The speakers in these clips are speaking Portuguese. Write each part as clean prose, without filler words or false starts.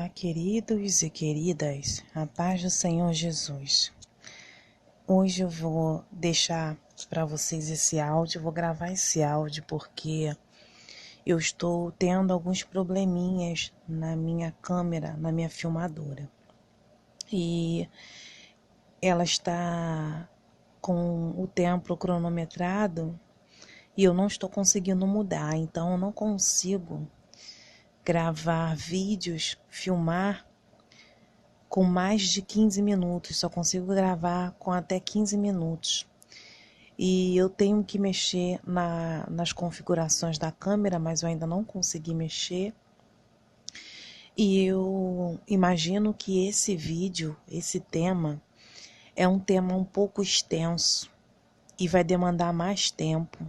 Olá, queridos e queridas, a paz do Senhor Jesus. Hoje eu vou deixar para vocês esse áudio, vou gravar esse áudio porque eu estou tendo alguns probleminhas na minha câmera, na minha filmadora. E ela está com o tempo cronometrado e eu não estou conseguindo mudar, então eu não consigo gravar vídeos, filmar com mais de 15 minutos, só consigo gravar com até 15 minutos. E eu tenho que mexer nas configurações da câmera, mas eu ainda não consegui mexer. E eu imagino que esse vídeo, esse tema, é um tema um pouco extenso e vai demandar mais tempo.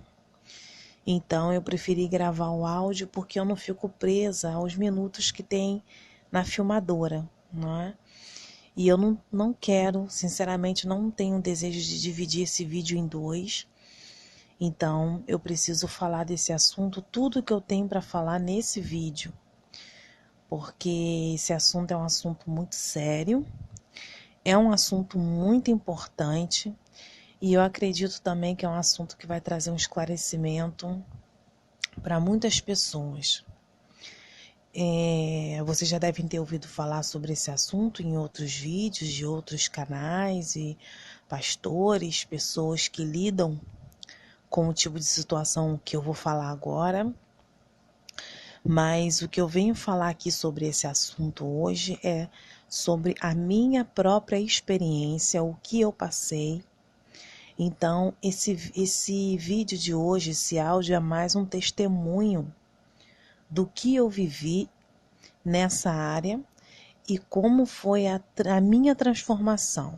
Então eu preferi gravar o áudio porque eu não fico presa aos minutos que tem na filmadora, não é? E eu não quero, sinceramente, não tenho desejo de dividir esse vídeo em dois. Então, eu preciso falar desse assunto, tudo que eu tenho para falar nesse vídeo. Porque esse assunto é um assunto muito sério, é um assunto muito importante. E eu acredito também que é um assunto que vai trazer um esclarecimento para muitas pessoas. Vocês já devem ter ouvido falar sobre esse assunto em outros vídeos de outros canais e pastores, pessoas que lidam com o tipo de situação que eu vou falar agora. Mas o que eu venho falar aqui sobre esse assunto hoje é sobre a minha própria experiência, o que eu passei. Então, esse vídeo de hoje, esse áudio é mais um testemunho do que eu vivi nessa área e como foi a minha transformação.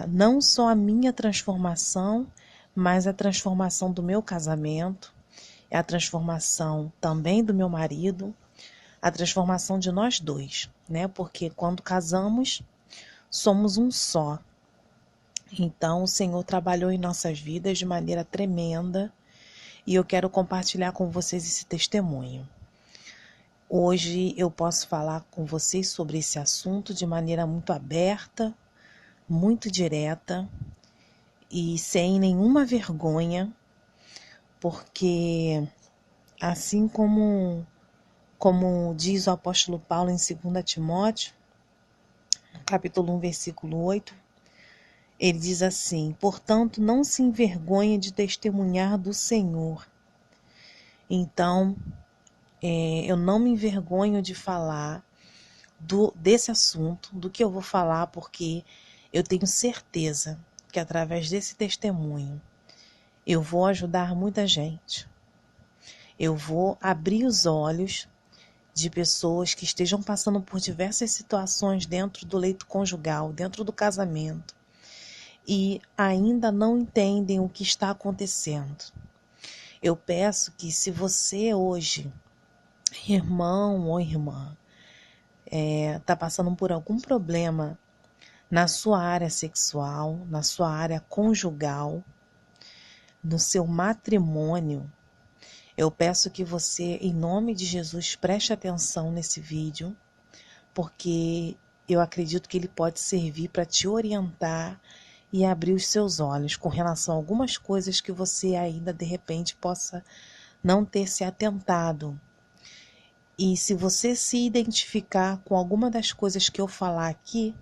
Não só a minha transformação, mas a transformação do meu casamento, a transformação também do meu marido, a transformação de nós dois, né? Porque quando casamos, somos um só. Então, o Senhor trabalhou em nossas vidas de maneira tremenda e eu quero compartilhar com vocês esse testemunho. Hoje eu posso falar com vocês sobre esse assunto de maneira muito aberta, muito direta e sem nenhuma vergonha, porque assim como diz o apóstolo Paulo em 2 Timóteo, capítulo 1, versículo 8, ele diz assim: portanto, não se envergonhe de testemunhar do Senhor. Então, eu não me envergonho de falar desse assunto, do que eu vou falar, porque eu tenho certeza que através desse testemunho eu vou ajudar muita gente. Eu vou abrir os olhos de pessoas que estejam passando por diversas situações dentro do leito conjugal, dentro do casamento, e ainda não entendem o que está acontecendo. Eu peço que, se você hoje, irmão ou irmã, está passando por algum problema na sua área sexual, na sua área conjugal, no seu matrimônio, eu peço que você, em nome de Jesus, preste atenção nesse vídeo, porque eu acredito que ele pode servir para te orientar e abrir os seus olhos com relação a algumas coisas que você ainda, de repente, possa não ter se atentado. E se você se identificar com alguma das coisas que eu falar aqui,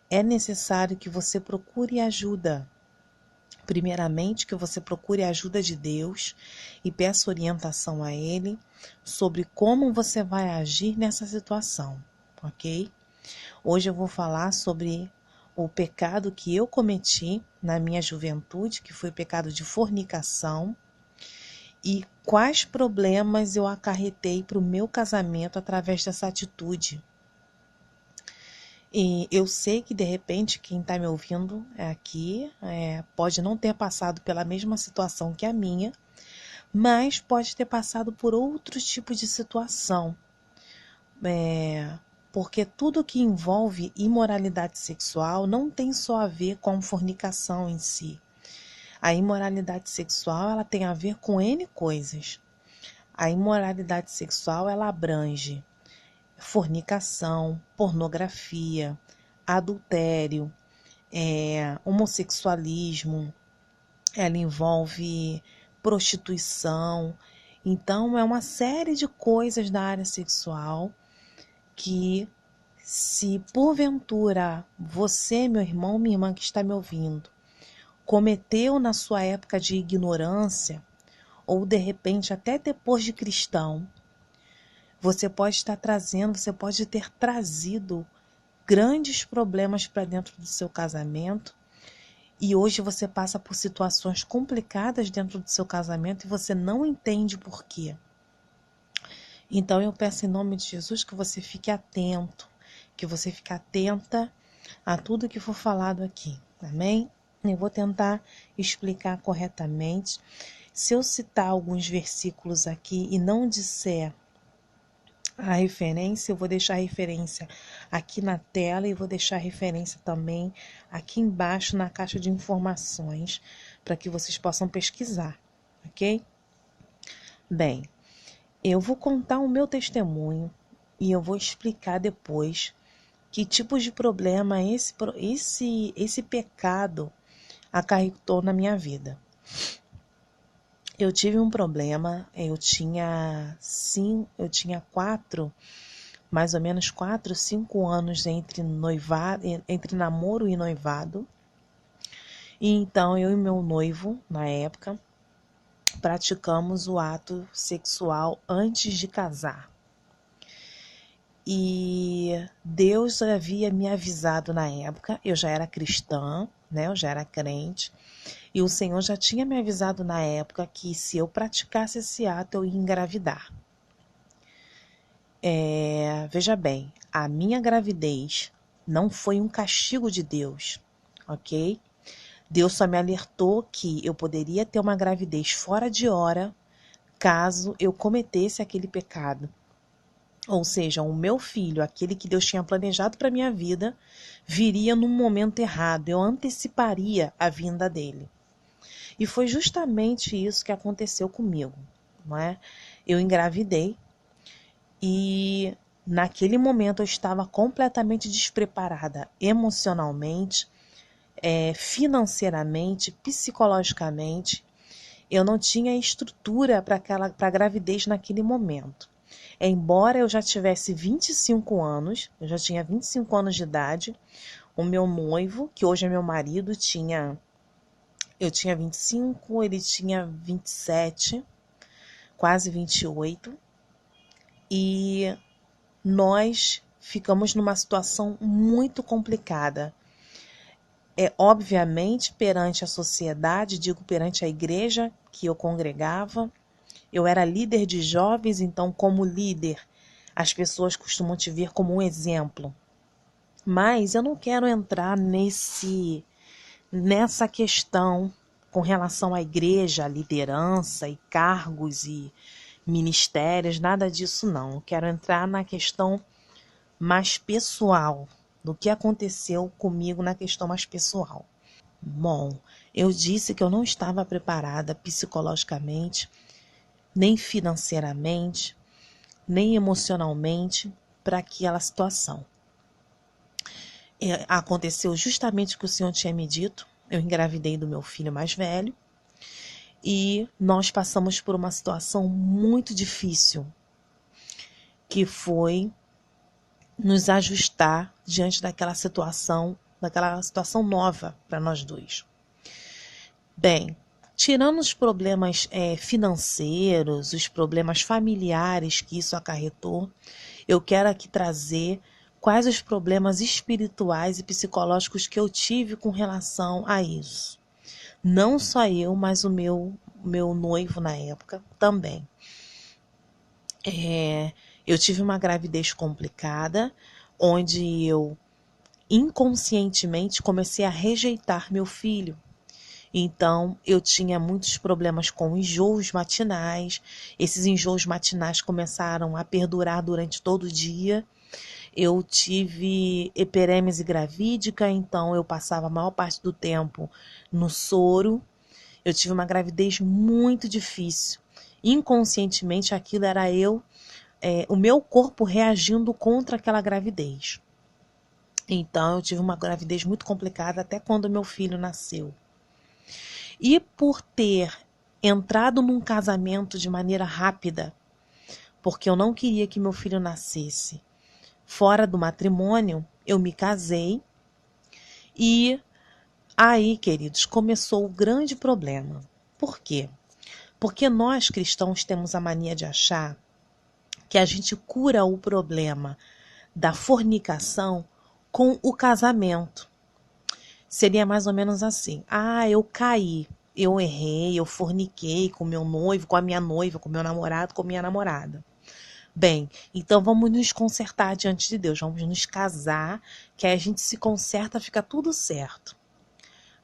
é necessário que você procure ajuda. Primeiramente, que você procure a ajuda de Deus e peça orientação a Ele sobre como você vai agir nessa situação, ok? Hoje eu vou falar sobre o pecado que eu cometi na minha juventude, que foi o pecado de fornicação, e quais problemas eu acarretei para o meu casamento através dessa atitude. E eu sei que, de repente, quem está me ouvindo aqui pode não ter passado pela mesma situação que a minha, mas pode ter passado por outro tipo de situação. Porque tudo que envolve imoralidade sexual não tem só a ver com fornicação em si. A imoralidade sexual, ela tem a ver com N coisas. A imoralidade sexual, ela abrange fornicação, pornografia, adultério, homossexualismo, ela envolve prostituição. Então, é uma série de coisas da área sexual que, se porventura você, meu irmão, minha irmã que está me ouvindo, cometeu na sua época de ignorância, ou de repente até depois de cristão, você pode ter trazido grandes problemas para dentro do seu casamento, e hoje você passa por situações complicadas dentro do seu casamento e você não entende por quê. Então eu peço em nome de Jesus que você fique atento, que você fique atenta a tudo que for falado aqui, amém? Eu vou tentar explicar corretamente. Se eu citar alguns versículos aqui e não disser a referência, eu vou deixar a referência aqui na tela e vou deixar a referência também aqui embaixo na caixa de informações para que vocês possam pesquisar, ok? Bem, eu vou contar o meu testemunho e eu vou explicar depois que tipos de problema esse pecado acarretou na minha vida. Eu tive um problema, eu tinha mais ou menos 4, 5 anos entre namoro e noivado. E então eu e meu noivo, na época, praticamos o ato sexual antes de casar. E Deus havia me avisado na época, eu já era cristã, né? Eu já era crente, e o Senhor já tinha me avisado na época que se eu praticasse esse ato eu ia engravidar. Veja bem, a minha gravidez não foi um castigo de Deus, ok? Deus só me alertou que eu poderia ter uma gravidez fora de hora caso eu cometesse aquele pecado. Ou seja, o meu filho, aquele que Deus tinha planejado para minha vida, viria num momento errado. Eu anteciparia a vinda dele. E foi justamente isso que aconteceu comigo, não é? Eu engravidei e naquele momento eu estava completamente despreparada emocionalmente, financeiramente, psicologicamente. Eu não tinha estrutura para a gravidez naquele momento. Embora eu já tivesse 25 anos, eu já tinha 25 anos de idade, o meu noivo, que hoje é meu marido, eu tinha 25, ele tinha 27, quase 28, e nós ficamos numa situação muito complicada. Obviamente, perante a sociedade, digo perante a igreja que eu congregava, eu era líder de jovens, então como líder, as pessoas costumam te ver como um exemplo. Mas eu não quero entrar nessa questão com relação à igreja, à liderança e cargos e ministérios, nada disso não. Eu quero entrar na questão mais pessoal, do que aconteceu comigo na questão mais pessoal. Bom, eu disse que eu não estava preparada psicologicamente, nem financeiramente, nem emocionalmente para aquela situação. Aconteceu justamente o que o Senhor tinha me dito. Eu engravidei do meu filho mais velho e nós passamos por uma situação muito difícil, que foi nos ajustar diante daquela situação nova para nós dois. Bem, tirando os problemas financeiros, os problemas familiares que isso acarretou, eu quero aqui trazer quais os problemas espirituais e psicológicos que eu tive com relação a isso. Não só eu, mas o meu noivo na época também. Eu tive uma gravidez complicada, onde eu inconscientemente comecei a rejeitar meu filho. Então, eu tinha muitos problemas com enjoos matinais. Esses enjoos matinais começaram a perdurar durante todo o dia. Eu tive hiperêmese gravídica, então eu passava a maior parte do tempo no soro. Eu tive uma gravidez muito difícil. Inconscientemente, aquilo era eu o meu corpo reagindo contra aquela gravidez. Então, eu tive uma gravidez muito complicada até quando meu filho nasceu. E por ter entrado num casamento de maneira rápida, porque eu não queria que meu filho nascesse fora do matrimônio, eu me casei e aí, queridos, começou o grande problema. Por quê? Porque nós cristãos temos a mania de achar que a gente cura o problema da fornicação com o casamento. Seria mais ou menos assim: eu caí, eu errei, eu forniquei com meu noivo, com a minha noiva, com meu namorado, com minha namorada. Bem, então vamos nos consertar diante de Deus, vamos nos casar, que aí a gente se conserta, fica tudo certo.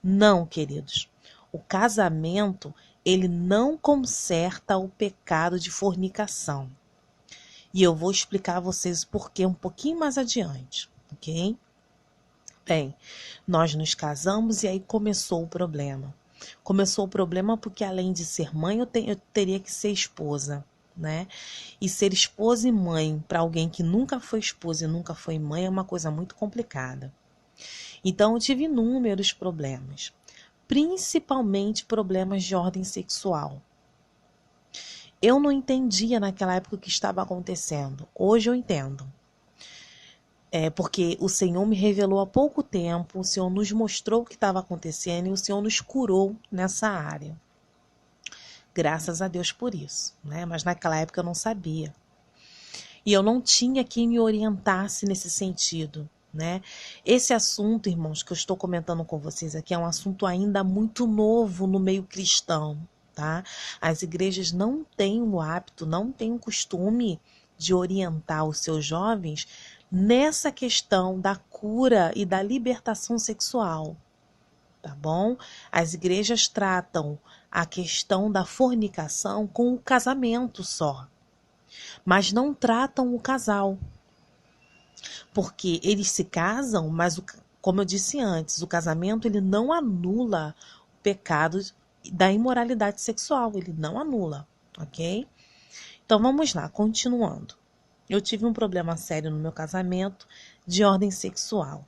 Não, queridos. O casamento, ele não conserta o pecado de fornicação. E eu vou explicar a vocês o porquê um pouquinho mais adiante, ok? Bem, nós nos casamos e aí começou o problema. Começou o problema porque além de ser mãe, eu teria que ser esposa, né? E ser esposa e mãe para alguém que nunca foi esposa e nunca foi mãe é uma coisa muito complicada. Então eu tive inúmeros problemas, principalmente problemas de ordem sexual. Eu não entendia naquela época o que estava acontecendo. Hoje eu entendo. Porque o Senhor me revelou há pouco tempo, o Senhor nos mostrou o que estava acontecendo e o Senhor nos curou nessa área. Graças a Deus por isso, né? Mas naquela época eu não sabia. E eu não tinha quem me orientasse nesse sentido, né? Esse assunto, irmãos, que eu estou comentando com vocês aqui é um assunto ainda muito novo no meio cristão, tá? As igrejas não têm o hábito, não têm o costume de orientar os seus jovens nessa questão da cura e da libertação sexual, tá bom? As igrejas tratam a questão da fornicação com o casamento só, mas não tratam o casal. Porque eles se casam, mas, como eu disse antes, o casamento ele não anula o pecado da imoralidade sexual, ele não anula, ok? Então vamos lá, continuando. Eu tive um problema sério no meu casamento de ordem sexual.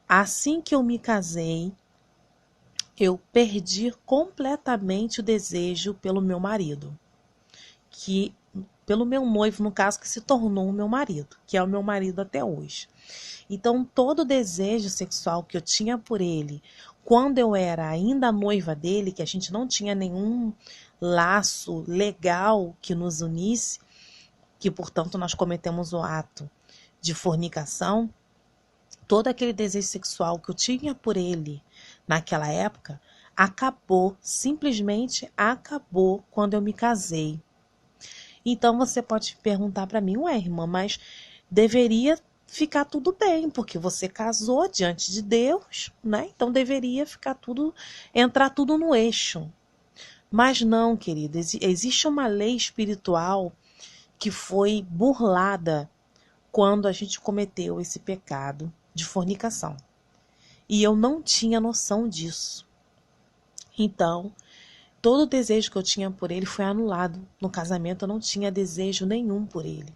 Assim que eu me casei, eu perdi completamente o desejo pelo meu marido, pelo meu noivo, no caso, que se tornou o meu marido, que é o meu marido até hoje. Então, todo o desejo sexual que eu tinha por ele, quando eu era ainda noiva dele, que a gente não tinha nenhum laço legal que nos unisse, que, portanto, nós cometemos o ato de fornicação, todo aquele desejo sexual que eu tinha por ele naquela época, acabou, simplesmente acabou quando eu me casei. Então você pode perguntar para mim, ué, irmã, mas deveria ficar tudo bem, porque você casou diante de Deus, né? Então deveria ficar entrar tudo no eixo. Mas não, querida, existe uma lei espiritual que foi burlada quando a gente cometeu esse pecado de fornicação. E eu não tinha noção disso. Então, todo o desejo que eu tinha por ele foi anulado. No casamento eu não tinha desejo nenhum por ele.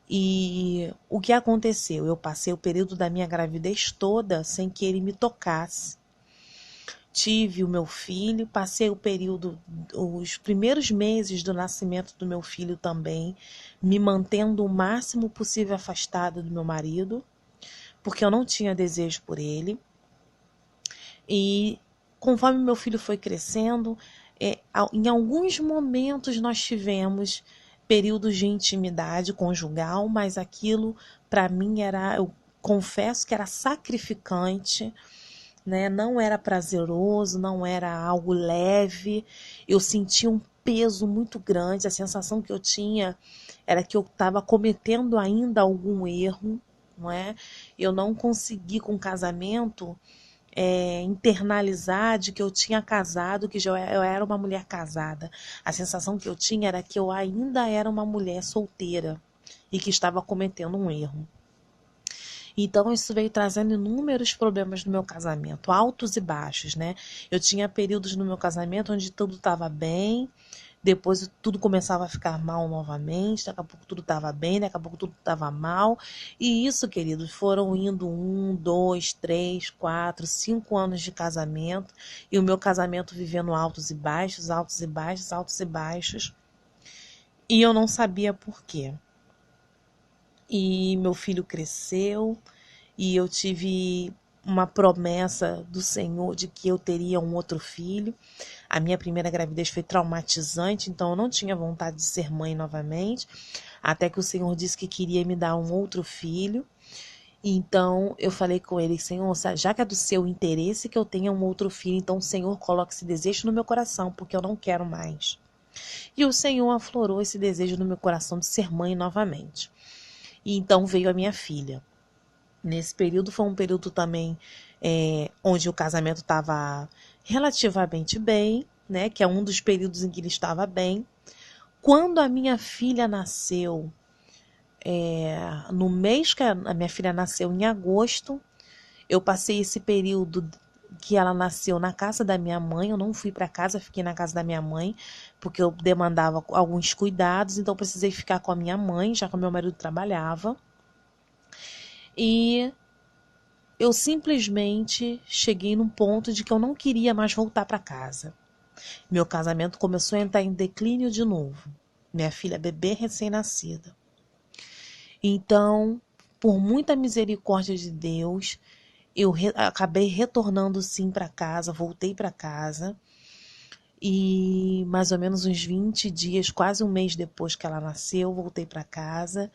E o que aconteceu? Eu passei o período da minha gravidez toda sem que ele me tocasse. Tive o meu filho, passei o período, os primeiros meses do nascimento do meu filho também, me mantendo o máximo possível afastada do meu marido, porque eu não tinha desejo por ele. E conforme meu filho foi crescendo, em alguns momentos nós tivemos períodos de intimidade conjugal, mas aquilo para mim eu confesso que era sacrificante, né? Não era prazeroso, não era algo leve. Eu sentia um peso muito grande, a sensação que eu tinha era que eu estava cometendo ainda algum erro, não é? Eu não consegui com o casamento internalizar de que eu tinha casado, que eu era uma mulher casada. A sensação que eu tinha era que eu ainda era uma mulher solteira e que estava cometendo um erro. Então isso veio trazendo inúmeros problemas no meu casamento, altos e baixos, né? Eu tinha períodos no meu casamento onde tudo estava bem, depois tudo começava a ficar mal novamente, daqui a pouco tudo estava bem, daqui a pouco tudo estava mal. E isso, queridos, foram indo 1, 2, 3, 4, 5 anos de casamento, e o meu casamento vivendo altos e baixos, altos e baixos, altos e baixos. E eu não sabia por quê. E meu filho cresceu, e eu tive uma promessa do Senhor de que eu teria um outro filho. A minha primeira gravidez foi traumatizante, então eu não tinha vontade de ser mãe novamente, até que o Senhor disse que queria me dar um outro filho. Então eu falei com ele: Senhor, já que é do seu interesse que eu tenha um outro filho, então o Senhor coloca esse desejo no meu coração, porque eu não quero mais. E o Senhor aflorou esse desejo no meu coração de ser mãe novamente. E então veio a minha filha. Nesse período foi um período também onde o casamento estava relativamente bem, né? Que é um dos períodos em que ele estava bem. Quando a minha filha nasceu, no mês que a minha filha nasceu, em agosto, eu passei esse período que ela nasceu na casa da minha mãe. Eu não fui para casa, fiquei na casa da minha mãe, porque eu demandava alguns cuidados, então precisei ficar com a minha mãe, já que o meu marido trabalhava. E eu simplesmente cheguei num ponto de que eu não queria mais voltar para casa. Meu casamento começou a entrar em declínio de novo. Minha filha bebê recém-nascida. Então, por muita misericórdia de Deus, eu acabei retornando sim para casa, voltei para casa. E mais ou menos uns 20 dias, quase um mês depois que ela nasceu, voltei para casa.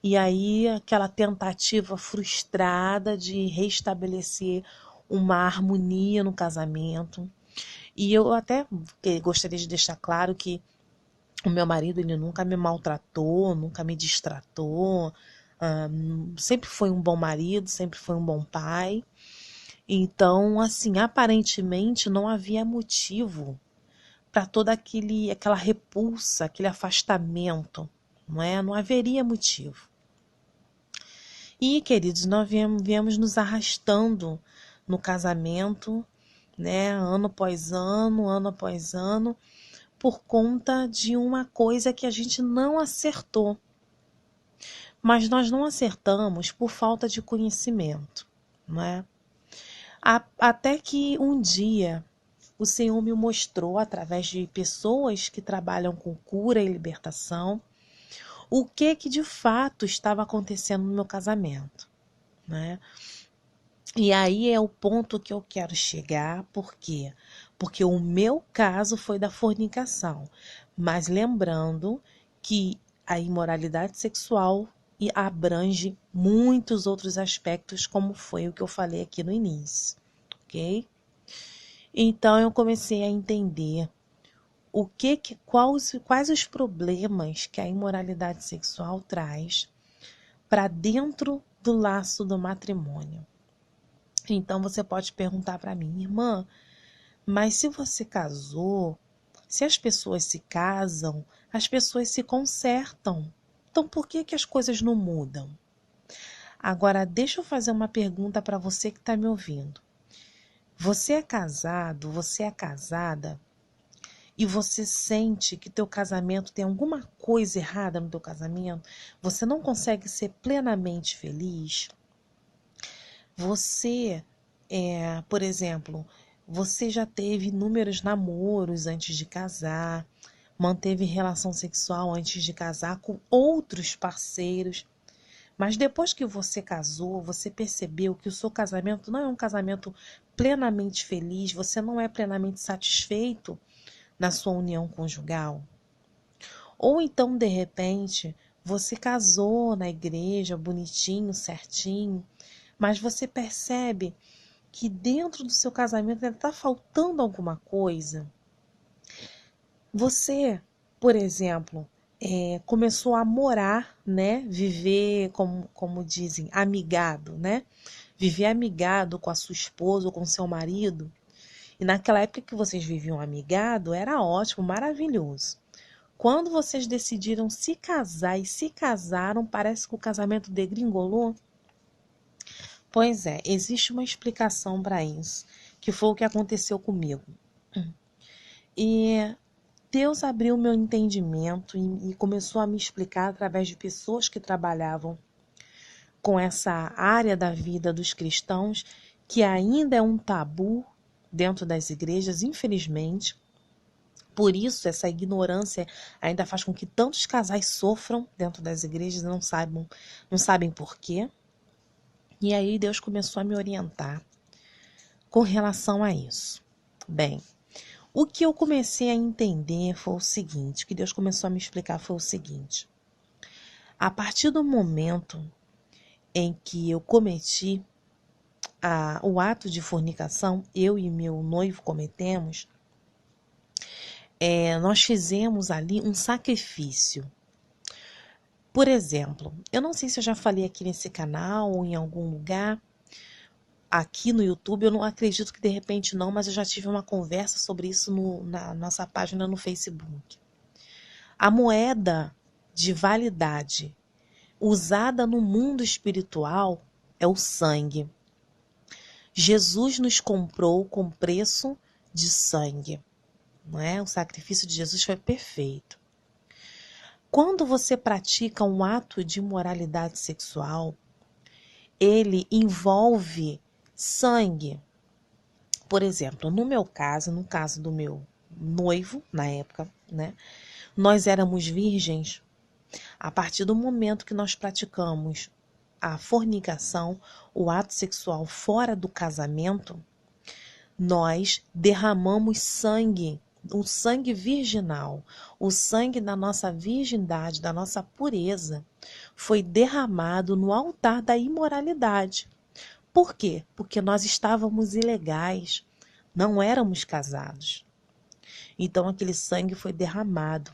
E aí aquela tentativa frustrada de restabelecer uma harmonia no casamento. E eu até gostaria de deixar claro que o meu marido, ele nunca me maltratou, nunca me distratou, sempre foi um bom marido, sempre foi um bom pai. Então, assim, aparentemente não havia motivo para toda aquela repulsa, aquele afastamento, não é? Não haveria motivo. E, queridos, nós viemos nos arrastando no casamento, né? Ano após ano, por conta de uma coisa que a gente não acertou. Mas nós não acertamos por falta de conhecimento, não é? Até que um dia o Senhor me mostrou, através de pessoas que trabalham com cura e libertação, o que de fato estava acontecendo no meu casamento, né? E aí é o ponto que eu quero chegar. Por quê? Porque o meu caso foi da fornicação, mas lembrando que a imoralidade sexual abrange muitos outros aspectos, como foi o que eu falei aqui no início, ok? Então eu comecei a entender quais os problemas que a imoralidade sexual traz para dentro do laço do matrimônio. Então você pode perguntar para mim: irmã, mas se você casou, se as pessoas se casam, as pessoas se consertam. Então por que as coisas não mudam? Agora deixa eu fazer uma pergunta para você que está me ouvindo. Você é casado, você é casada, e você sente que teu casamento tem alguma coisa errada no teu casamento, você não consegue ser plenamente feliz? Você, por exemplo, você já teve inúmeros namoros antes de casar, manteve relação sexual antes de casar com outros parceiros, mas depois que você casou, você percebeu que o seu casamento não é um casamento plenamente feliz, você não é plenamente satisfeito na sua união conjugal? Ou então, de repente, você casou na igreja, bonitinho, certinho, mas você percebe que dentro do seu casamento ainda está faltando alguma coisa. Você, por exemplo, começou a morar, né? Viver, como dizem, amigado, né? Viver amigado com a sua esposa ou com o seu marido. E naquela época que vocês viviam amigado, era ótimo, maravilhoso. Quando vocês decidiram se casar e se casaram, parece que o casamento degringolou. Pois é, existe uma explicação para isso, que foi o que aconteceu comigo. E Deus abriu meu entendimento e começou a me explicar através de pessoas que trabalhavam com essa área da vida dos cristãos, que ainda é um tabu dentro das igrejas, infelizmente. Por isso, essa ignorância ainda faz com que tantos casais sofram dentro das igrejas e não sabem por quê. E aí Deus começou a me orientar com relação a isso. Bem, o que eu comecei a entender foi o seguinte, o que Deus começou a me explicar foi o seguinte. A partir do momento em que eu cometi o ato de fornicação, eu e meu noivo cometemos, nós fizemos ali um sacrifício. Por exemplo, eu não sei se eu já falei aqui nesse canal ou em algum lugar, aqui no YouTube, eu não acredito que de repente não, mas eu já tive uma conversa sobre isso na nossa página no Facebook. A moeda de validade usada no mundo espiritual é o sangue. Jesus nos comprou com preço de sangue, não é? O sacrifício de Jesus foi perfeito. Quando você pratica um ato de imoralidade sexual, ele envolve sangue. Por exemplo, no meu caso, no caso do meu noivo, na época, né? Nós éramos virgens. A partir do momento que nós praticamos a fornicação, o ato sexual fora do casamento, nós derramamos sangue, o sangue virginal, o sangue da nossa virgindade, da nossa pureza, foi derramado no altar da imoralidade. Por quê? Porque nós estávamos ilegais, não éramos casados. Então aquele sangue foi derramado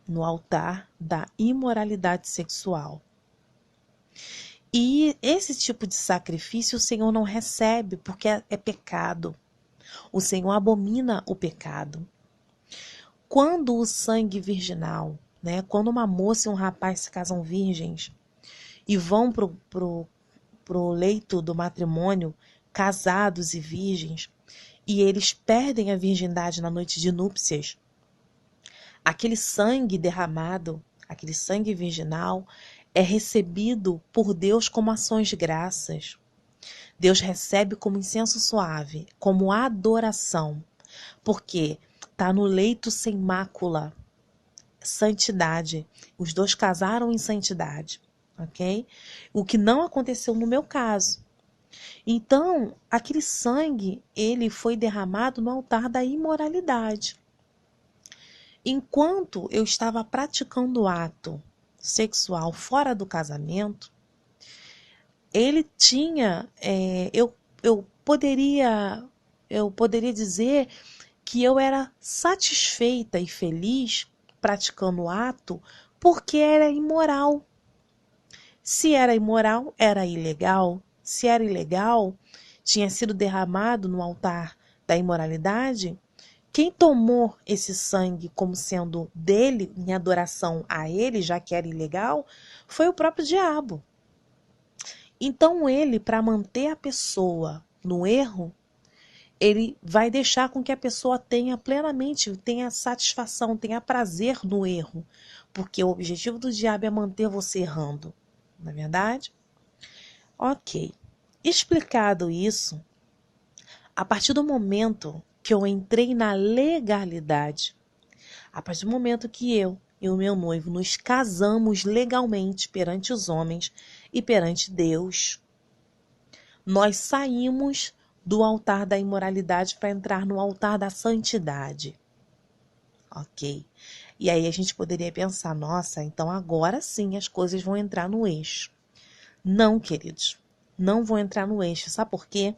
no altar da imoralidade sexual. E esse tipo de sacrifício o Senhor não recebe porque é pecado. O Senhor abomina o pecado. Quando o sangue virginal, né, quando uma moça e um rapaz se casam virgens e vão pro leito do matrimônio, casados e virgens, e eles perdem a virgindade na noite de núpcias, aquele sangue derramado, aquele sangue virginal, é recebido por Deus como ações de graças. Deus recebe como incenso suave, como adoração, porque está no leito sem mácula, santidade. Os dois casaram em santidade, ok? O que não aconteceu no meu caso. Então, aquele sangue, ele foi derramado no altar da imoralidade. Enquanto eu estava praticando o ato sexual fora do casamento, ele tinha, eu poderia dizer que eu era satisfeita e feliz praticando o ato porque era imoral. Se era imoral, era ilegal. Se era ilegal, tinha sido derramado no altar da imoralidade. Quem tomou esse sangue como sendo dele, em adoração a ele, já que era ilegal, foi o próprio diabo. Então ele, para manter a pessoa no erro, ele vai deixar com que a pessoa tenha plenamente, tenha satisfação, tenha prazer no erro. Porque o objetivo do diabo é manter você errando. Não é verdade? Ok. Explicado isso, a partir do momento que eu entrei na legalidade, a partir do momento que eu e o meu noivo nos casamos legalmente perante os homens e perante Deus, nós saímos do altar da imoralidade para entrar no altar da santidade. Ok. E aí a gente poderia pensar, nossa, então agora sim as coisas vão entrar no eixo. Não, queridos, não vão entrar no eixo. Sabe por quê?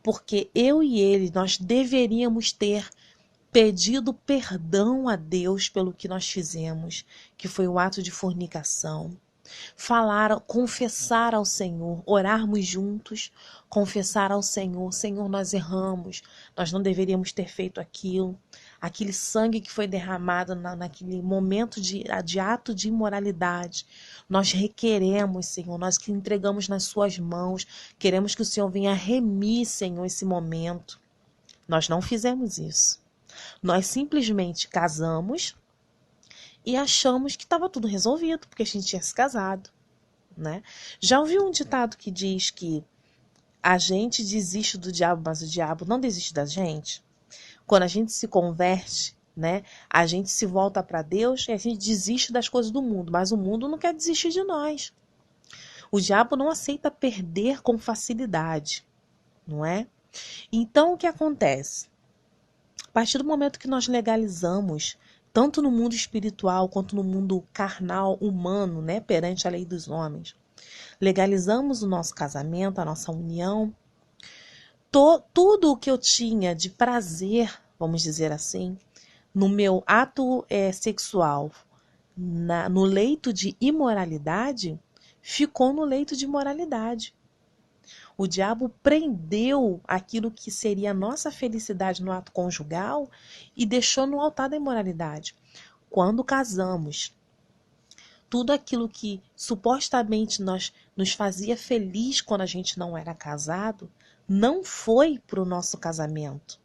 Porque eu e ele, nós deveríamos ter pedido perdão a Deus pelo que nós fizemos, que foi o ato de fornicação. Confessar ao Senhor, orarmos juntos, confessar ao Senhor, Senhor, nós erramos, nós não deveríamos ter feito aquilo. Aquele sangue que foi derramado naquele momento de ato de imoralidade, nós requeremos, Senhor, nós que entregamos nas suas mãos, queremos que o Senhor venha remir, Senhor, esse momento. Nós não fizemos isso. Nós simplesmente casamos e achamos que estava tudo resolvido, porque a gente tinha se casado, né? Já ouviu um ditado que diz que a gente desiste do diabo, mas o diabo não desiste da gente? Quando a gente se converte, né, a gente se volta para Deus e a gente desiste das coisas do mundo, mas o mundo não quer desistir de nós. O diabo não aceita perder com facilidade, não é? Então, o que acontece? A partir do momento que nós legalizamos, tanto no mundo espiritual quanto no mundo carnal, humano, né, perante a lei dos homens, legalizamos o nosso casamento, a nossa união, tudo o que eu tinha de prazer, vamos dizer assim, no meu ato sexual, no leito de imoralidade, ficou no leito de moralidade. O diabo prendeu aquilo que seria a nossa felicidade no ato conjugal e deixou no altar da imoralidade. Quando casamos, tudo aquilo que supostamente nos fazia feliz quando a gente não era casado, não foi para o nosso casamento,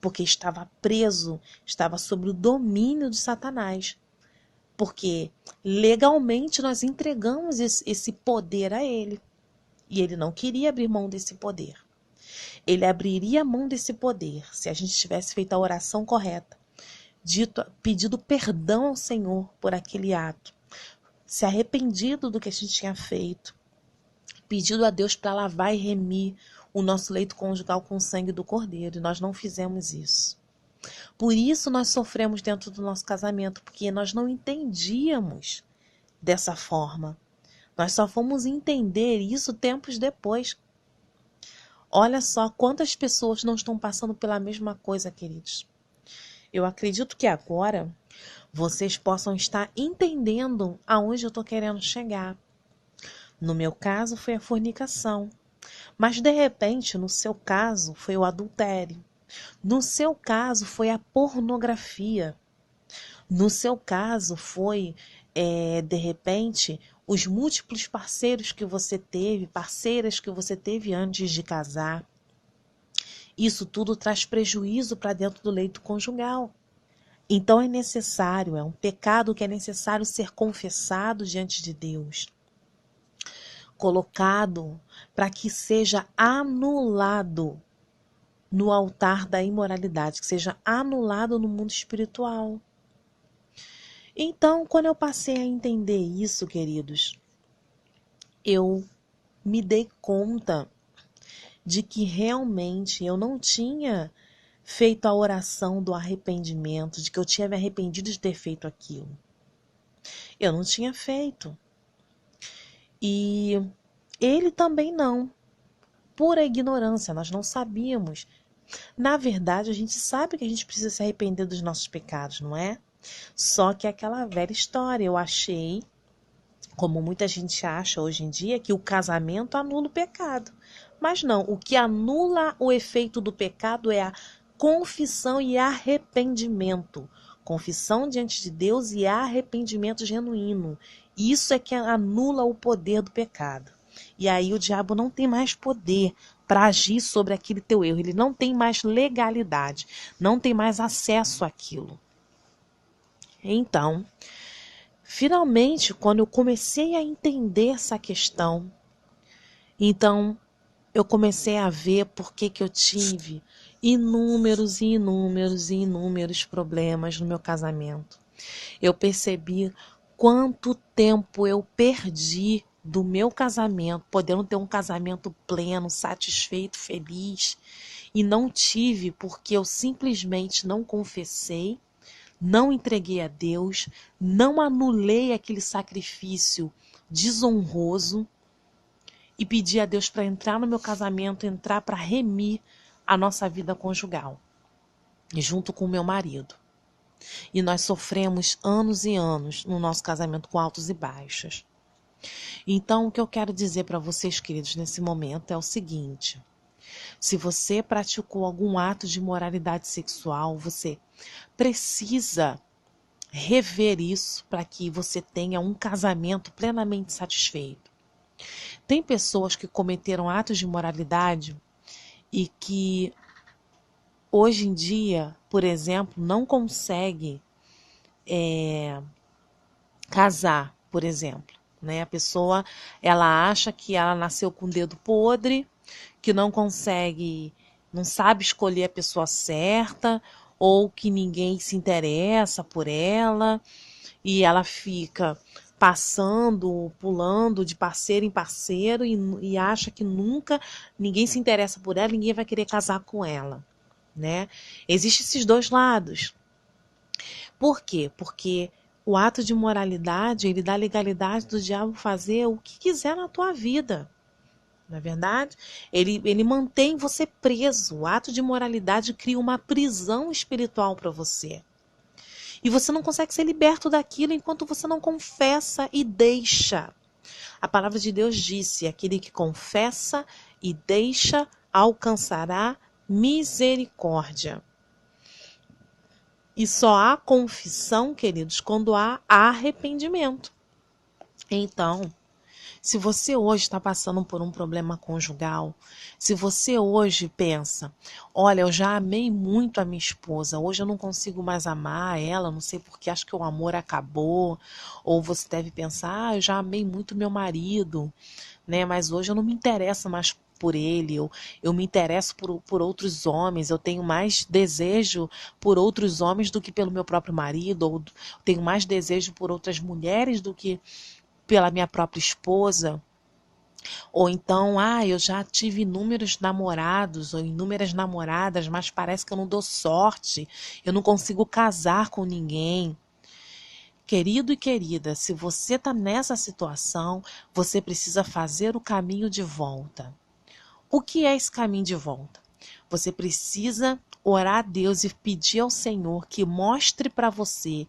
porque estava preso, estava sob o domínio de Satanás. Porque legalmente nós entregamos esse poder a ele. E ele não queria abrir mão desse poder. Ele abriria mão desse poder se a gente tivesse feito a oração correta, pedido perdão ao Senhor por aquele ato, se arrependido do que a gente tinha feito, pedido a Deus para lavar e remir o nosso leito conjugal com o sangue do Cordeiro. E nós não fizemos isso. Por isso nós sofremos dentro do nosso casamento, porque nós não entendíamos dessa forma. Nós só fomos entender isso tempos depois. Olha só quantas pessoas não estão passando pela mesma coisa, queridos. Eu acredito que agora vocês possam estar entendendo aonde eu estou querendo chegar. No meu caso foi a fornicação, mas de repente no seu caso foi o adultério. No seu caso foi a pornografia. No seu caso foi, de repente, os múltiplos parceiros que você teve, parceiras que você teve antes de casar. Isso tudo traz prejuízo para dentro do leito conjugal. Então é necessário, é um pecado que é necessário ser confessado diante de Deus, colocado para que seja anulado no altar da imoralidade, que seja anulado no mundo espiritual. Então, quando eu passei a entender isso, queridos, eu me dei conta de que realmente eu não tinha feito a oração do arrependimento, de que eu tinha me arrependido de ter feito aquilo. Eu não tinha feito. E ele também não. Pura ignorância, nós não sabíamos. Na verdade, a gente sabe que a gente precisa se arrepender dos nossos pecados, não é? Só que é aquela velha história, eu achei, como muita gente acha hoje em dia, que o casamento anula o pecado. Mas não, o que anula o efeito do pecado é a confissão e arrependimento. Confissão diante de Deus e arrependimento genuíno. Isso é que anula o poder do pecado. E aí o diabo não tem mais poder para agir sobre aquele teu erro. Ele não tem mais legalidade, não tem mais acesso àquilo. Então, finalmente, quando eu comecei a entender essa questão, então eu comecei a ver por que eu tive inúmeros problemas no meu casamento. Eu percebi quanto tempo eu perdi do meu casamento, podendo ter um casamento pleno, satisfeito, feliz, e não tive porque eu simplesmente não confessei, não entreguei a Deus, não anulei aquele sacrifício desonroso e pedi a Deus para entrar no meu casamento, entrar para remir a nossa vida conjugal, junto com o meu marido. E nós sofremos anos e anos no nosso casamento com altos e baixos. Então, o que eu quero dizer para vocês, queridos, nesse momento é o seguinte: se você praticou algum ato de imoralidade sexual, você precisa rever isso para que você tenha um casamento plenamente satisfeito. Tem pessoas que cometeram atos de imoralidade e que hoje em dia, por exemplo, não consegue casar, por exemplo, né? A pessoa, ela acha que ela nasceu com o dedo podre, que não consegue, não sabe escolher a pessoa certa, ou que ninguém se interessa por ela, e ela fica passando, pulando de parceiro em parceiro e acha que nunca ninguém se interessa por ela, ninguém vai querer casar com ela, né? Existem esses dois lados. Por quê? Porque o ato de moralidade, ele dá legalidade do diabo fazer o que quiser na tua vida. Não é verdade? Ele mantém você preso. O ato de moralidade cria uma prisão espiritual para você. E você não consegue ser liberto daquilo enquanto você não confessa e deixa. A palavra de Deus disse: aquele que confessa e deixa alcançará misericórdia. E só há confissão, queridos, quando há arrependimento. Então, se você hoje está passando por um problema conjugal, se você hoje pensa, olha, eu já amei muito a minha esposa, hoje eu não consigo mais amar ela, não sei porque acho que o amor acabou, ou você deve pensar, eu já amei muito meu marido, né? Mas hoje eu não me interesso mais por ele, eu me interesso por outros homens, eu tenho mais desejo por outros homens do que pelo meu próprio marido, ou tenho mais desejo por outras mulheres do que pela minha própria esposa. Ou então, eu já tive inúmeros namorados ou inúmeras namoradas, mas parece que eu não dou sorte, eu não consigo casar com ninguém. Querido e querida, se você está nessa situação, você precisa fazer o caminho de volta. O que é esse caminho de volta? Você precisa orar a Deus e pedir ao Senhor que mostre para você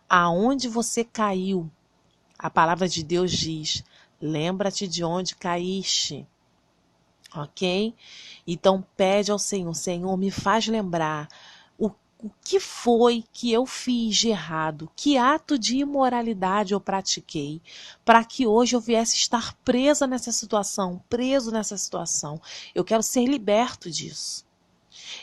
aonde você caiu. A palavra de Deus diz: lembra-te de onde caíste. Ok? Então pede ao Senhor: Senhor, me faz lembrar o que foi que eu fiz de errado, que ato de imoralidade eu pratiquei, para que hoje eu viesse estar presa nessa situação, preso nessa situação. Eu quero ser liberto disso.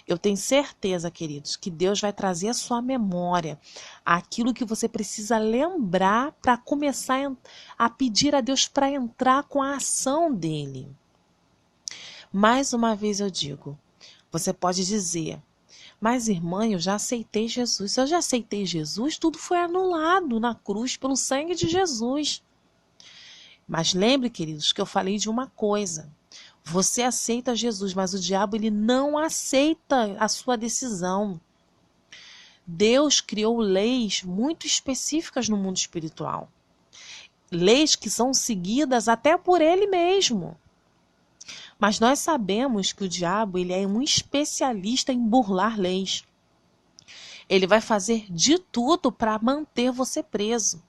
Eu tenho certeza, queridos, que Deus vai trazer à sua memória aquilo que você precisa lembrar para começar a pedir a Deus para entrar com a ação dele. Mais uma vez eu digo, você pode dizer: mas irmã, eu já aceitei Jesus. Se eu já aceitei Jesus, tudo foi anulado na cruz pelo sangue de Jesus. Mas lembre, queridos, que eu falei de uma coisa. Você aceita Jesus, mas o diabo ele não aceita a sua decisão. Deus criou leis muito específicas no mundo espiritual. Leis que são seguidas até por ele mesmo. Mas nós sabemos que o diabo ele é um especialista em burlar leis. Ele vai fazer de tudo para manter você preso.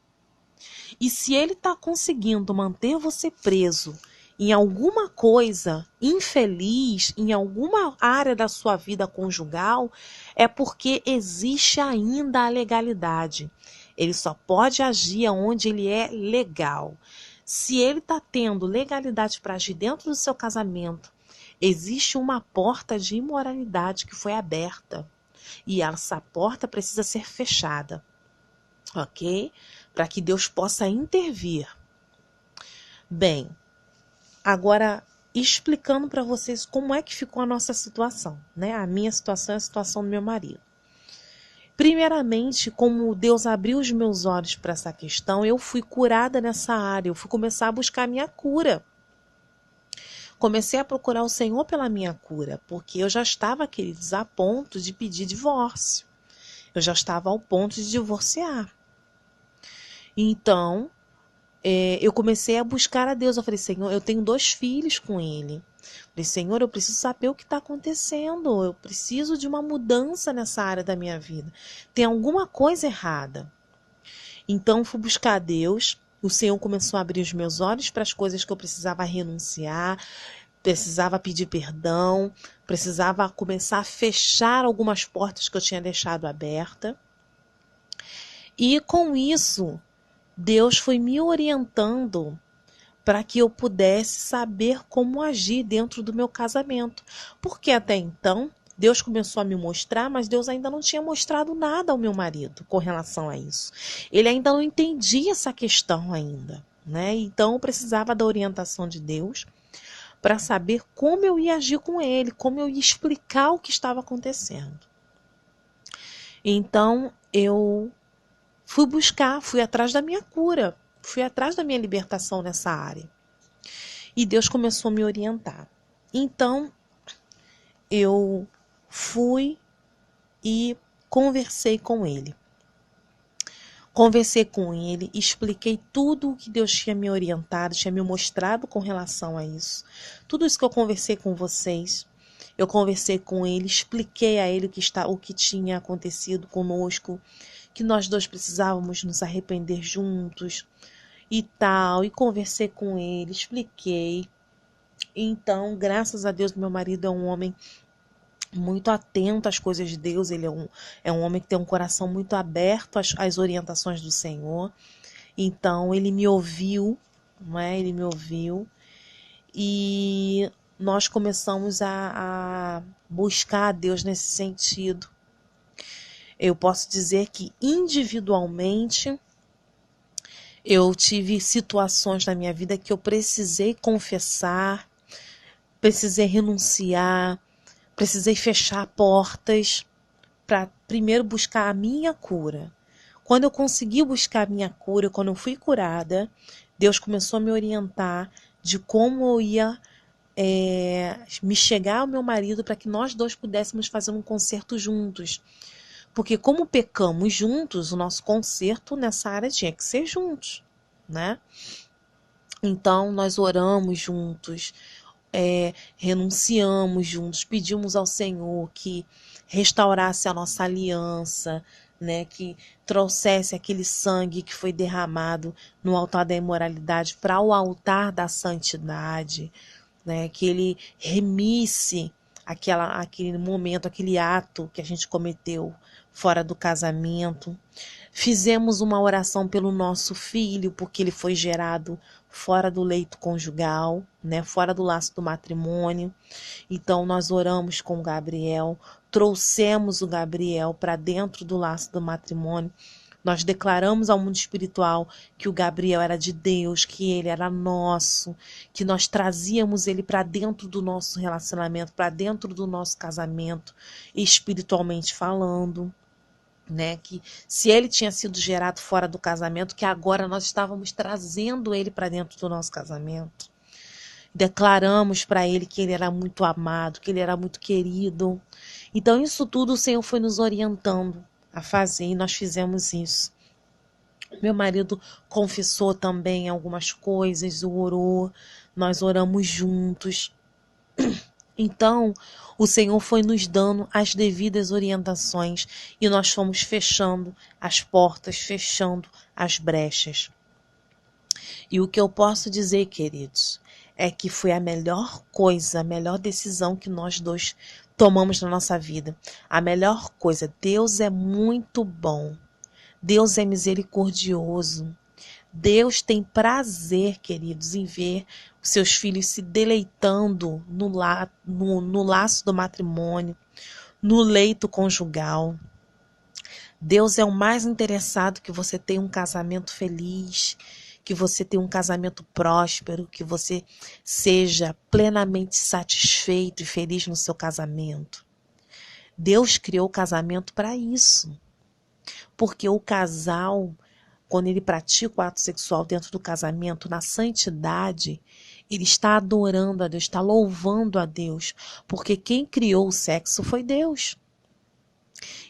E se ele está conseguindo manter você preso em alguma coisa infeliz, em alguma área da sua vida conjugal, é porque existe ainda a legalidade. Ele só pode agir onde ele é legal. Se ele está tendo legalidade para agir dentro do seu casamento, existe uma porta de imoralidade que foi aberta. E essa porta precisa ser fechada, ok? Para que Deus possa intervir. Bem, agora explicando para vocês como é que ficou a nossa situação, né? A minha situação é a situação do meu marido. Primeiramente, como Deus abriu os meus olhos para essa questão, eu fui curada nessa área, eu fui começar a buscar a minha cura. Comecei a procurar o Senhor pela minha cura, porque eu já estava, queridos, a ponto de pedir divórcio. Eu já estava ao ponto de divorciar. Então, eu comecei a buscar a Deus. Eu falei: Senhor, eu tenho 2 filhos com ele. Eu falei: Senhor, eu preciso saber o que está acontecendo. Eu preciso de uma mudança nessa área da minha vida. Tem alguma coisa errada. Então, fui buscar a Deus. O Senhor começou a abrir os meus olhos para as coisas que eu precisava renunciar, precisava pedir perdão, precisava começar a fechar algumas portas que eu tinha deixado aberta. E com isso, Deus foi me orientando para que eu pudesse saber como agir dentro do meu casamento. Porque até então, Deus começou a me mostrar, mas Deus ainda não tinha mostrado nada ao meu marido com relação a isso. Ele ainda não entendia essa questão ainda, né? Então eu precisava da orientação de Deus para saber como eu ia agir com ele, como eu ia explicar o que estava acontecendo. Então eu fui atrás da minha cura, fui atrás da minha libertação nessa área. E Deus começou a me orientar. Então eu fui e conversei com ele. Conversei com ele, expliquei tudo o que Deus tinha me orientado, tinha me mostrado com relação a isso. Tudo isso que eu conversei com vocês, eu conversei com ele, expliquei a ele o que tinha acontecido conosco, que nós dois precisávamos nos arrepender juntos e tal. E conversei com ele, expliquei. Então, graças a Deus, meu marido é um homem muito atento às coisas de Deus, ele é um homem que tem um coração muito aberto às orientações do Senhor. Então ele me ouviu, não é? Ele me ouviu e nós começamos a buscar a Deus nesse sentido. Eu posso dizer que individualmente eu tive situações na minha vida que eu precisei confessar, precisei renunciar, precisei fechar portas para primeiro buscar a minha cura. Quando eu consegui buscar a minha cura, quando eu fui curada, Deus começou a me orientar de como eu ia me chegar ao meu marido para que nós dois pudéssemos fazer um concerto juntos. Porque como pecamos juntos, o nosso concerto nessa área tinha que ser juntos, né? Então nós oramos juntos, renunciamos juntos, pedimos ao Senhor que restaurasse a nossa aliança, né, que trouxesse aquele sangue que foi derramado no altar da imoralidade para o altar da santidade, né, que ele remisse aquele momento, aquele ato que a gente cometeu fora do casamento. Fizemos uma oração pelo nosso filho, porque ele foi gerado fora do leito conjugal, né, fora do laço do matrimônio. Então nós oramos com o Gabriel, trouxemos o Gabriel para dentro do laço do matrimônio. Nós declaramos ao mundo espiritual que o Gabriel era de Deus, que ele era nosso, que nós trazíamos ele para dentro do nosso relacionamento, para dentro do nosso casamento, espiritualmente falando. Né, que se ele tinha sido gerado fora do casamento, que agora nós estávamos trazendo ele para dentro do nosso casamento. Declaramos para ele que ele era muito amado, que ele era muito querido. Então isso tudo o Senhor foi nos orientando a fazer e nós fizemos isso. Meu marido confessou também algumas coisas, orou, nós oramos juntos. Então, o Senhor foi nos dando as devidas orientações e nós fomos fechando as portas, fechando as brechas. E o que eu posso dizer, queridos, é que foi a melhor coisa, a melhor decisão que nós dois tomamos na nossa vida. A melhor coisa, Deus é muito bom. Deus é misericordioso. Deus tem prazer, queridos, em ver os seus filhos se deleitando no laço do matrimônio, no leito conjugal. Deus é o mais interessado que você tenha um casamento feliz, que você tenha um casamento próspero, que você seja plenamente satisfeito e feliz no seu casamento. Deus criou o casamento para isso. Porque o casal, quando ele pratica o ato sexual dentro do casamento, na santidade, ele está adorando a Deus, está louvando a Deus, porque quem criou o sexo foi Deus.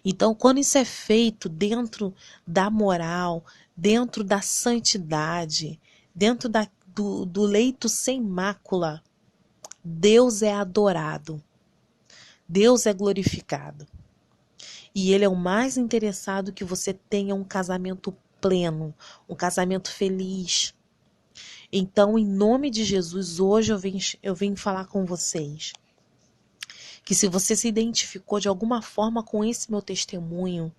Então, quando isso é feito dentro da moral, dentro da santidade, dentro do leito sem mácula, Deus é adorado, Deus é glorificado. E Ele é o mais interessado que você tenha um casamento pleno, um casamento feliz. Então, em nome de Jesus, hoje eu venho falar com vocês que se você se identificou de alguma forma com esse meu testemunho,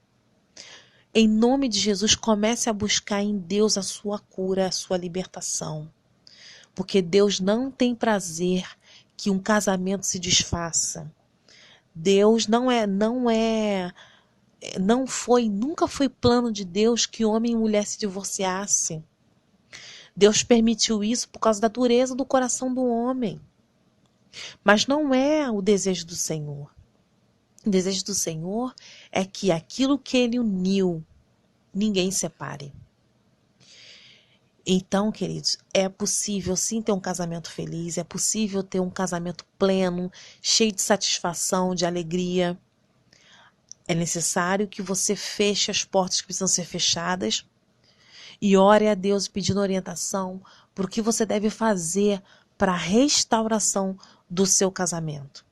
em nome de Jesus, comece a buscar em Deus a sua cura, a sua libertação. Porque Deus não tem prazer que um casamento se desfaça. Deus nunca foi plano de Deus que homem e mulher se divorciassem. Deus permitiu isso por causa da dureza do coração do homem. Mas não é o desejo do Senhor. O desejo do Senhor é que aquilo que Ele uniu, ninguém separe. Então, queridos, é possível sim ter um casamento feliz, é possível ter um casamento pleno, cheio de satisfação, de alegria. É necessário que você feche as portas que precisam ser fechadas e ore a Deus pedindo orientação por que você deve fazer para a restauração do seu casamento.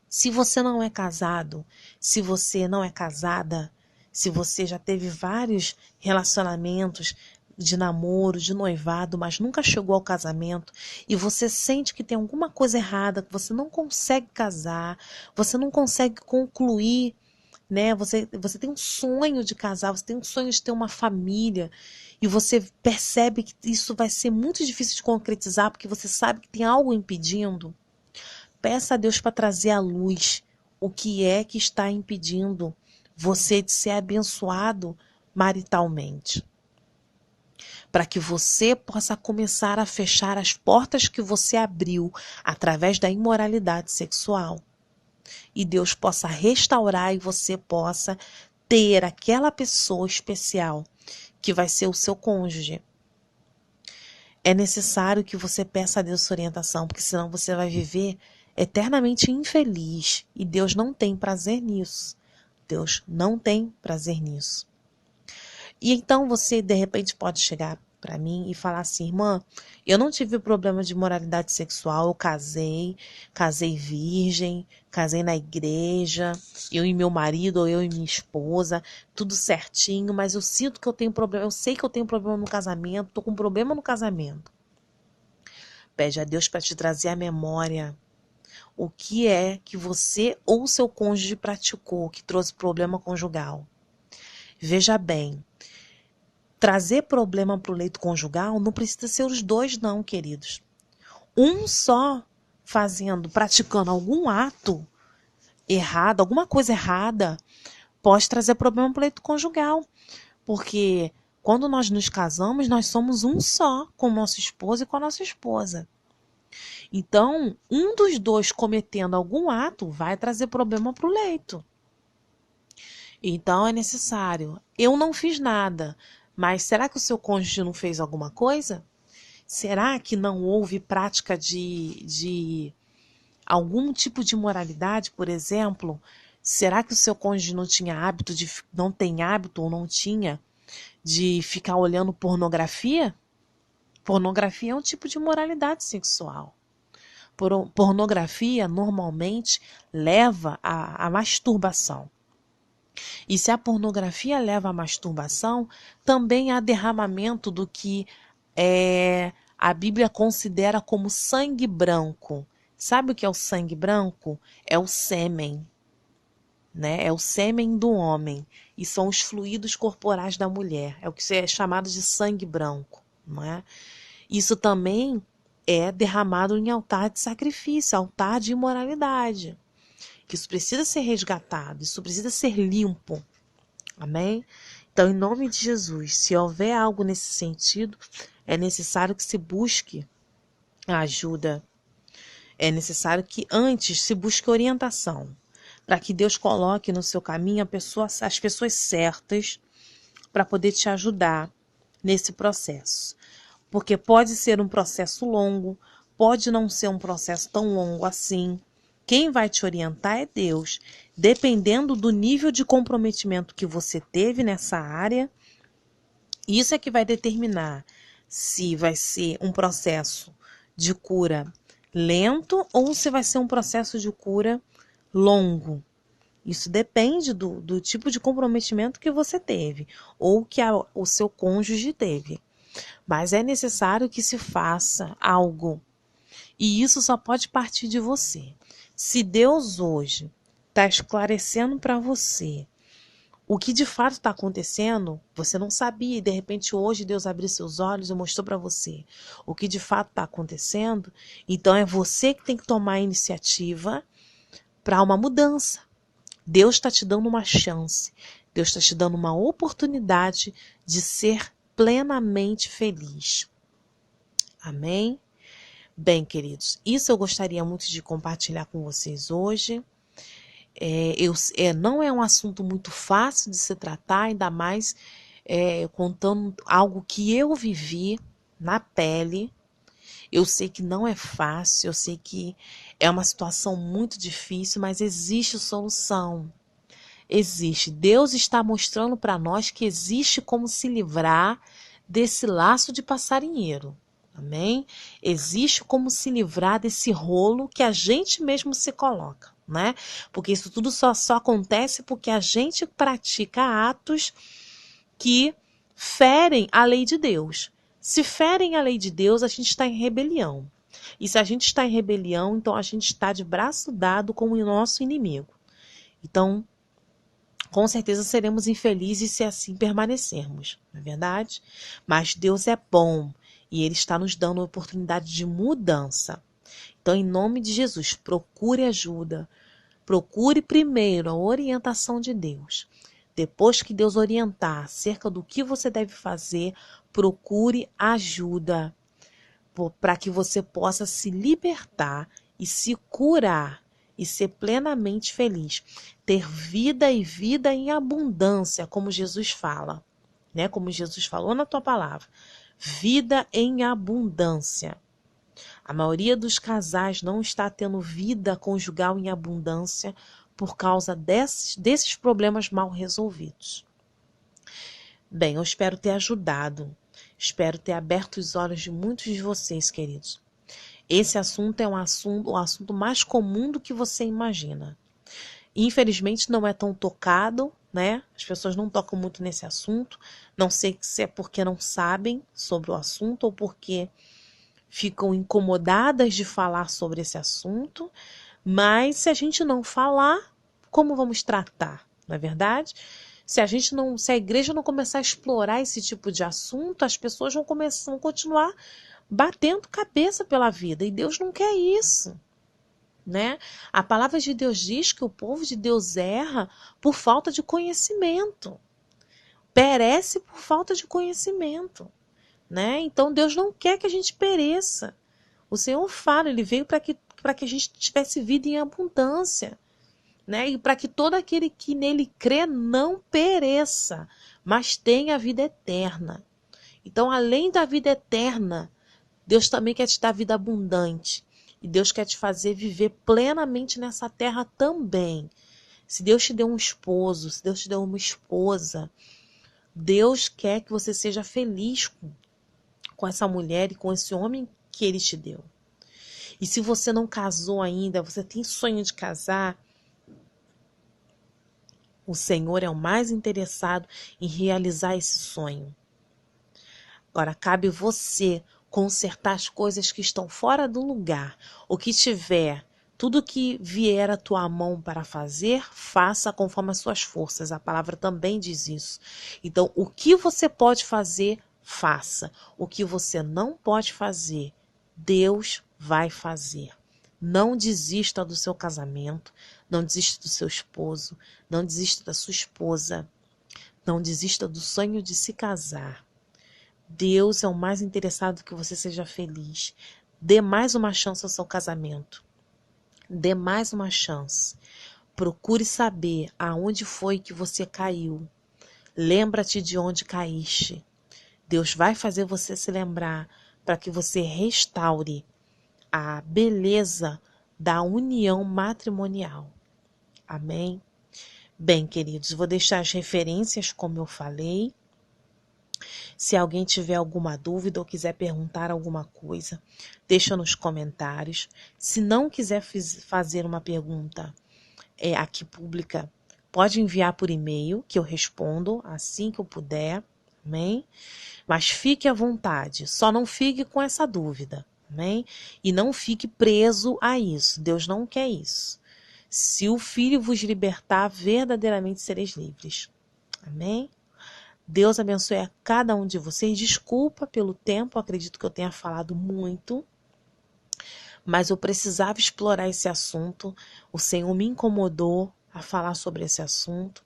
Se você não é casado, se você não é casada, se você já teve vários relacionamentos de namoro, de noivado, mas nunca chegou ao casamento e você sente que tem alguma coisa errada, que você não consegue casar, você não consegue concluir, né? Você tem um sonho de casar, você tem um sonho de ter uma família e você percebe que isso vai ser muito difícil de concretizar porque você sabe que tem algo impedindo. Peça a Deus para trazer à luz o que é que está impedindo você de ser abençoado maritalmente. Para que você possa começar a fechar as portas que você abriu através da imoralidade sexual. E Deus possa restaurar e você possa ter aquela pessoa especial que vai ser o seu cônjuge. É necessário que você peça a Deus sua orientação, porque senão você vai viver eternamente infeliz. E Deus não tem prazer nisso. Deus não tem prazer nisso. E então você, de repente, pode chegar para mim e falar assim: irmã, eu não tive problema de moralidade sexual, eu casei virgem, casei na igreja, eu e meu marido, ou eu e minha esposa, tudo certinho, mas eu sinto que eu tenho problema, eu sei que eu tenho problema no casamento, tô com problema no casamento. Pede a Deus para te trazer à memória o que é que você ou seu cônjuge praticou que trouxe problema conjugal. Veja bem, trazer problema para o leito conjugal não precisa ser os dois não, queridos. Um só praticando algum ato errado, alguma coisa errada, pode trazer problema para o leito conjugal. Porque quando nós nos casamos, nós somos um só com o nosso esposo e com a nossa esposa. Então, um dos dois cometendo algum ato vai trazer problema para o leito. Então, é necessário. Eu não fiz nada, mas será que o seu cônjuge não fez alguma coisa? Será que não houve prática de algum tipo de moralidade, por exemplo? Será que o seu cônjuge não tem hábito ou não tinha de ficar olhando pornografia? Pornografia é um tipo de moralidade sexual. Pornografia normalmente leva à masturbação. E se a pornografia leva à masturbação, também há derramamento do que a Bíblia considera como sangue branco. Sabe o que é o sangue branco? É o sêmen, né? É o sêmen do homem. E são os fluidos corporais da mulher. É o que é chamado de sangue branco, não é? Isso também é derramado em altar de sacrifício, altar de imoralidade. Isso precisa ser resgatado, isso precisa ser limpo. Amém? Então, em nome de Jesus, se houver algo nesse sentido, é necessário que se busque a ajuda. É necessário que antes se busque orientação, para que Deus coloque no seu caminho as pessoas certas para poder te ajudar nesse processo. Porque pode ser um processo longo, pode não ser um processo tão longo assim. Quem vai te orientar é Deus, dependendo do nível de comprometimento que você teve nessa área. Isso é que vai determinar se vai ser um processo de cura lento ou se vai ser um processo de cura longo. Isso depende do tipo de comprometimento que você teve ou que o seu cônjuge teve. Mas é necessário que se faça algo. E isso só pode partir de você. Se Deus hoje está esclarecendo para você o que de fato está acontecendo, você não sabia e de repente hoje Deus abriu seus olhos e mostrou para você o que de fato está acontecendo, então é você que tem que tomar a iniciativa para uma mudança. Deus está te dando uma chance. Deus está te dando uma oportunidade de ser plenamente feliz. Amém? Bem, queridos, isso eu gostaria muito de compartilhar com vocês hoje. Não é um assunto muito fácil de se tratar, ainda mais contando algo que eu vivi na pele. Eu sei que não é fácil, eu sei que é uma situação muito difícil, mas existe solução. Existe. Deus está mostrando para nós que existe como se livrar desse laço de passarinheiro. Amém? Existe como se livrar desse rolo que a gente mesmo se coloca, né? Porque isso tudo só acontece porque a gente pratica atos que ferem a lei de Deus. Se ferem a lei de Deus, a gente está em rebelião. E se a gente está em rebelião, então a gente está de braço dado com o nosso inimigo. Então, com certeza seremos infelizes se assim permanecermos, não é verdade? Mas Deus é bom e Ele está nos dando a oportunidade de mudança. Então, em nome de Jesus, procure ajuda. Procure primeiro a orientação de Deus. Depois que Deus orientar acerca do que você deve fazer, procure ajuda para que você possa se libertar e se curar e ser plenamente feliz. Ter vida e vida em abundância, como Jesus fala, né? Como Jesus falou na tua palavra. Vida em abundância. A maioria dos casais não está tendo vida conjugal em abundância por causa desses problemas mal resolvidos. Bem, eu espero ter ajudado. Espero ter aberto os olhos de muitos de vocês, queridos. Esse assunto é o assunto mais comum do que você imagina. Infelizmente não é tão tocado, né? As pessoas não tocam muito nesse assunto. Não sei se é porque não sabem sobre o assunto ou porque ficam incomodadas de falar sobre esse assunto. Mas se a gente não falar, como vamos tratar? Não é verdade? Se a igreja não começar a explorar esse tipo de assunto, as pessoas vão continuar batendo cabeça pela vida. E Deus não quer isso, né? A palavra de Deus diz que o povo de Deus erra por falta de conhecimento. Perece por falta de conhecimento, né? Então Deus não quer que a gente pereça. O Senhor fala, Ele veio para que a gente tivesse vida em abundância, né? E para que todo aquele que nele crê não pereça, mas tenha a vida eterna. Então, além da vida eterna, Deus também quer te dar vida abundante. E Deus quer te fazer viver plenamente nessa terra também. Se Deus te deu um esposo, se Deus te deu uma esposa, Deus quer que você seja feliz com essa mulher e com esse homem que Ele te deu. E se você não casou ainda, você tem sonho de casar, o Senhor é o mais interessado em realizar esse sonho. Agora, cabe você consertar as coisas que estão fora do lugar. O que tiver, tudo que vier à tua mão para fazer, faça conforme as suas forças. A palavra também diz isso. Então, o que você pode fazer, faça. O que você não pode fazer, Deus vai fazer. Não desista do seu casamento, não desista do seu esposo, não desista da sua esposa, não desista do sonho de se casar. Deus é o mais interessado que você seja feliz. Dê mais uma chance ao seu casamento. Dê mais uma chance. Procure saber aonde foi que você caiu. Lembra-te de onde caíste. Deus vai fazer você se lembrar para que você restaure a beleza da união matrimonial. Amém? Bem, queridos, vou deixar as referências como eu falei. Se alguém tiver alguma dúvida ou quiser perguntar alguma coisa, deixa nos comentários. Se não quiser fazer uma pergunta aqui pública, pode enviar por e-mail, que eu respondo assim que eu puder. Amém? Mas fique à vontade, só não fique com essa dúvida. Amém? E não fique preso a isso. Deus não quer isso. Se o Filho vos libertar, verdadeiramente sereis livres. Amém? Deus abençoe a cada um de vocês. Desculpa pelo tempo, acredito que eu tenha falado muito. mas eu precisava explorar esse assunto. O Senhor me incomodou a falar sobre esse assunto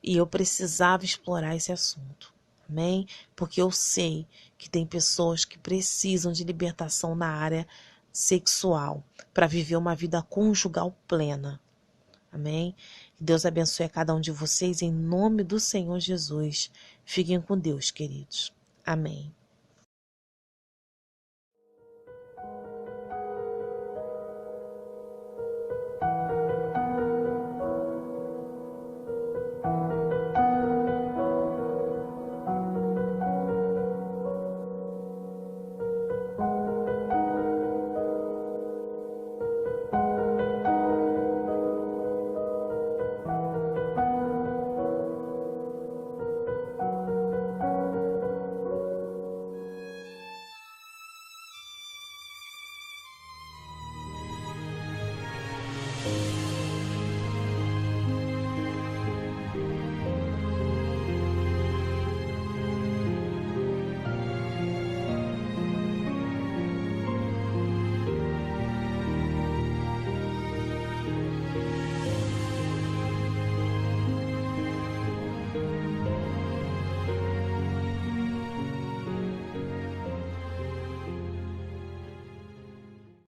e eu precisava explorar esse assunto. Amém? Porque eu sei que tem pessoas que precisam de libertação na área sexual para viver uma vida conjugal plena. Amém? Que Deus abençoe a cada um de vocês em nome do Senhor Jesus. Fiquem com Deus, queridos. Amém.